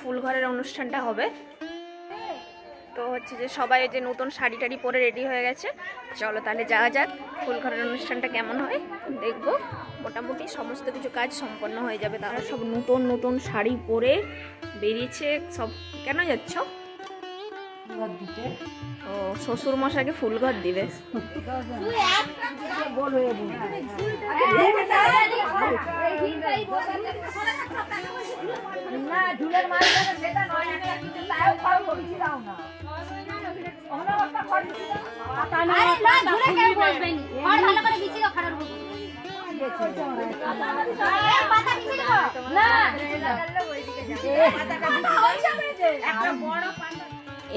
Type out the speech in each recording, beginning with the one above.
ফুলঘরের অনুষ্ঠানটা হবে তো হচ্ছে যে সবাই যে নতুন শাড়ি টাড়ি পরে রেডি হয়ে গেছে। চলো তাহলে যাওয়া যাক, ফুলঘরের অনুষ্ঠানটা কেমন হয় দেখবো। মোটামুটি সমস্ত কিছু কাজ সম্পন্ন হয়ে যাবে। তারা সব নতুন নতুন শাড়ি পরে বেরিয়েছে সব। কেন যাচ্ছ? ও শ্বশুর মশাইকে ফুলঘর দিবে।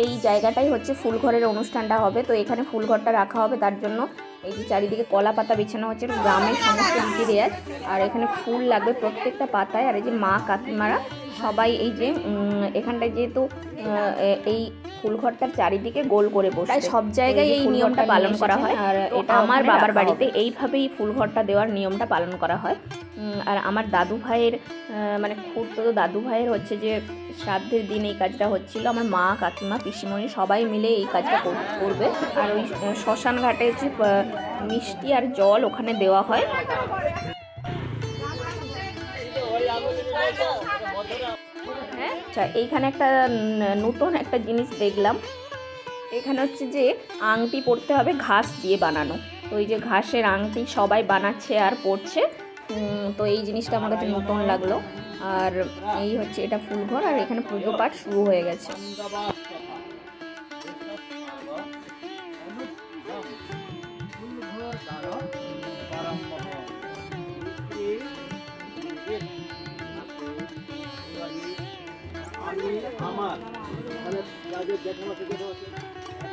এই জায়গাটাই হচ্ছে ফুলঘরের অনুষ্ঠানটা হবে। তো এখানে ফুলঘরটা রাখা হবে, তার জন্য এই যে চারিদিকে কলা পাতা বিছানো হচ্ছে, গ্রামের সমস্ত রীতি রেওয়াজ। আর এখানে ফুল লাগবে প্রত্যেকটা পাতায়। আর এই যে মা কাকিমারা সবাই এই যে এখানটায় যেহেতু এই ফুলঘরটার চারিদিকে গোল করে বসে, তাই সব জায়গায় এই নিয়মটা পালন করা হয়। আর এটা আমার বাবার বাড়িতে এইভাবেই ফুলঘরটা দেওয়ার নিয়মটা পালন করা হয়। আর আমার দাদু ভাইয়ের মানে খুড়তো দাদু ভাইয়ের হচ্ছে যে শ্রাদ্ধের দিন এই কাজটা হচ্ছিল। আমার মা কাকিমা পিসিমণি সবাই মিলে এই কাজটা করবে। আর ওই শ্মশান ঘাটে যে মিষ্টি আর জল ওখানে দেওয়া হয়। হ্যাঁ, আচ্ছা এইখানে একটা নতুন একটা জিনিস দেখলাম। এখানে হচ্ছে যে আংটি পরতে হবে ঘাস দিয়ে বানানো। তো এই যে ঘাসের আংটি সবাই বানাচ্ছে আর পরছে। তো এই জিনিসটা আমার কাছে নতুন লাগলো। আর এই হচ্ছে এটা ফুলঘর, আর এখানে পুজো পাঠ শুরু হয়ে গেছে।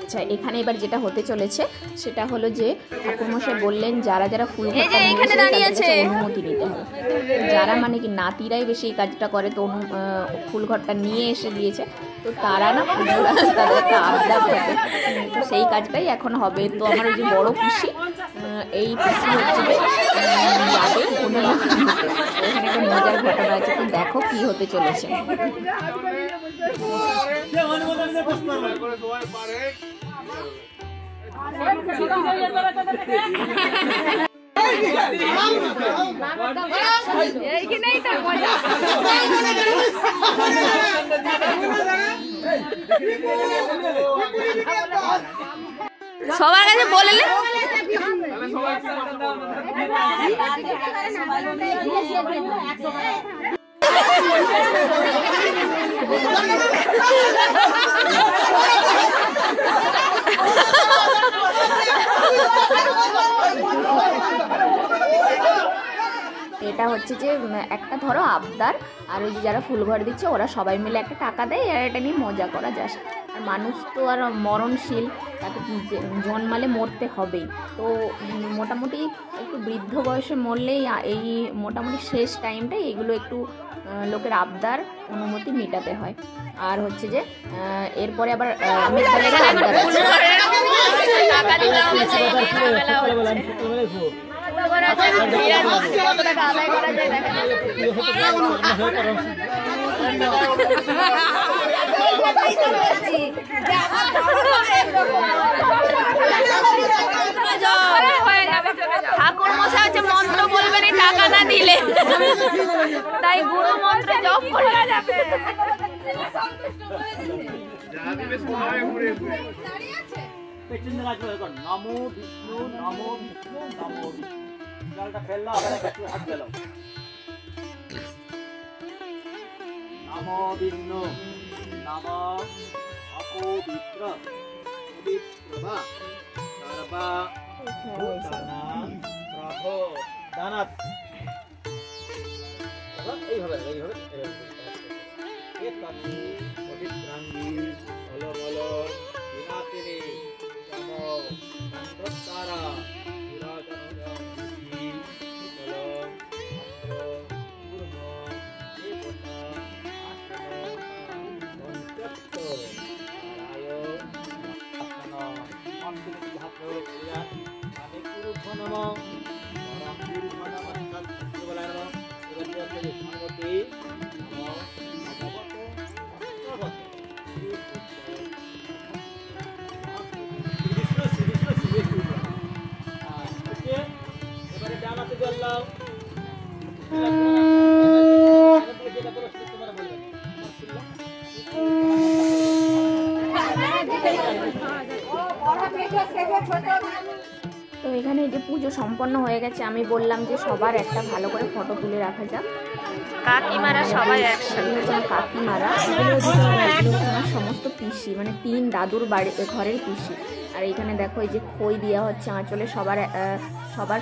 আচ্ছা এখানে এবার যেটা হতে চলেছে সেটা হলো যে ঠাকুরমশাই বললেন যারা যারা ফুলঘরটা অনুমতি নিতে হবে। যারা মানে কি নাতিরাই বেশি এই কাজটা করে, তো ফুলঘরটা নিয়ে এসে দিয়েছে, তো তারা না তাদের একটা আবদার থাকে, তো সেই কাজটাই এখন হবে। তো আমার ওই যে বড় পিসি, এই পিসি হচ্ছে যাবে এখানে একটা মজার ঘটনা আছে। তো দেখো কি হতে চলেছে। সবার কাছে বললে এটা হচ্ছে যে একটা ধরো আবদার, আর ওই যে যারা ফুলঘর দিচ্ছে ওরা সবাই মিলে একটা টাকা দেয়, আর এটা নিয়ে মজা করা যায়। আর মানুষ তো আর মরণশীল, তাকে জন্মালে মরতে হবেই। তো মোটামুটি একটু বৃদ্ধ বয়সে মরলেই এই মোটামুটি শেষ টাইমটাই এগুলো একটু লোকের আবদার অনুমতি মেটাতে হয়। আর হচ্ছে যে এরপরে আবার ঠাকুর মশাই হচ্ছে মন্ত্র বলবেন টাকা না দিলে, তাই গুরু মন্ত্র জপ করা যাবে। নমো বিষ্ণু নমো বিষ্ণু নমো বিষ্ণু জলটা ফেললো, হাত ফেলো। নমো বিষ্ণু নমো অপবিত্র পবিত্রবা সর্বা ভূতানা প্রভো দানাত। এইভাবে পবিত্রাঙ্গী অলমল বিনাশিনী নমো মন্ত্রতারা পুরাতন এবারে ডান হাতে জল দাও। তো এখানে এই যে পুজো সম্পন্ন হয়ে গেছে, আমি বললাম যে সবার একটা ভালো করে ফটো তুলে রাখা যাক। কাকিমারা সবাই একসাথে, কাকিমারা এগুলো আমার সমস্ত পিসি, মানে 3 দাদুর বাড়ি ঘরের পিসি। আর এইখানে দেখো এই যে খই দেওয়া হচ্ছে আঁচলে,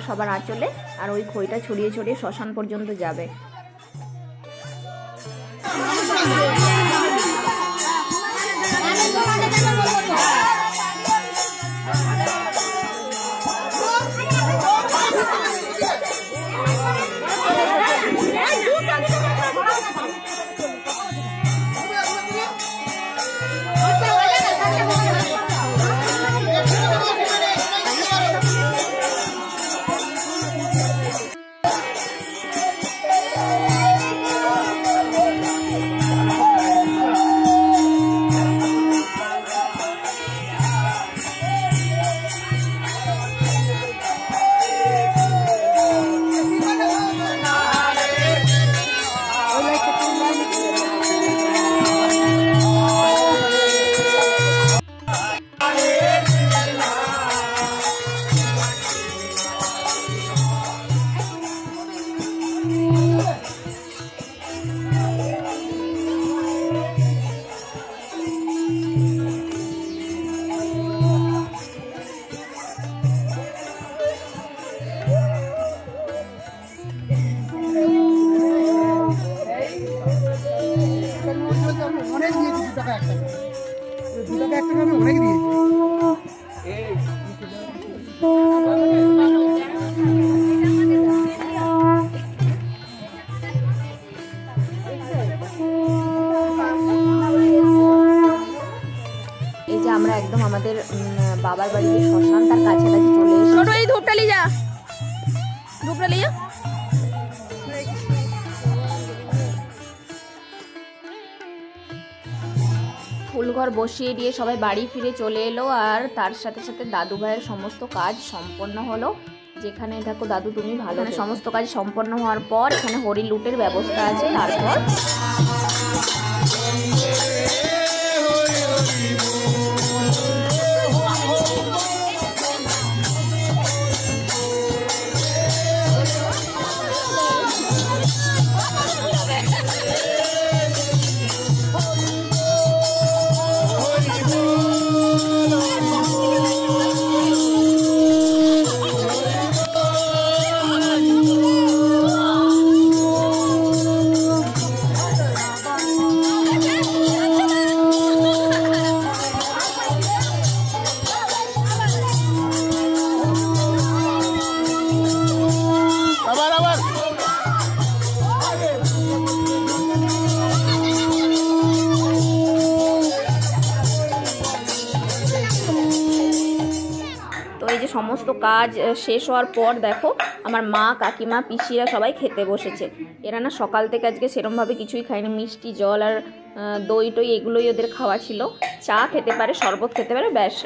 সবার আঁচলে, আর ওই খইটা ছড়িয়ে ছড়িয়ে শ্মশান পর্যন্ত যাবে। এই যে আমরা একদম আমাদের বাবার বাড়ির শ্মশান তার কাছাকাছি চলে এসেছি। ছোট এই ধূপটা লিয়ে যা, ধূপটা লিয়ে। ফুলঘর বসিয়ে দিয়ে সবাই বাড়ি ফিরে চলে এলো, আর তার সাথে সাথে দাদু ভাইয়ের সমস্ত কাজ সম্পন্ন হলো। যেখানে দেখো দাদু তুমি ভালো, সমস্ত কাজ সম্পন্ন হওয়ার পর এখানে হরি লুটের ব্যবস্থা আছে। তারপর সমস্ত কাজ শেষ হওয়ার পর দেখো আমার মা, কাকিমা, পিসিরা সবাই খেতে বসেছে। এরা না সকাল থেকে আজকে সেরমভাবে কিছুই খায়নি, মিষ্টি জল আর দই টই এগুলোই ওদের খাওয়া ছিল। চা খেতে পারে, শরবত খেতে পারে, ব্যাস।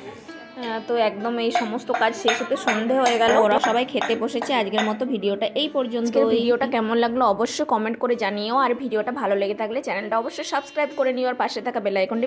তো একদম এই সমস্ত কাজ শেষ হতে সন্ধে হয়ে গেল, ওরা সবাই খেতে বসেছে। আজকের মতো ভিডিওটা এই পর্যন্ত। ভিডিওটা কেমন লাগলো অবশ্যই কমেন্ট করে জানিও, আর ভিডিওটা ভালো লেগে থাকলে চ্যানেলটা অবশ্যই সাবস্ক্রাইব করে নিও, আর পাশে থাকা বেল আইকনটি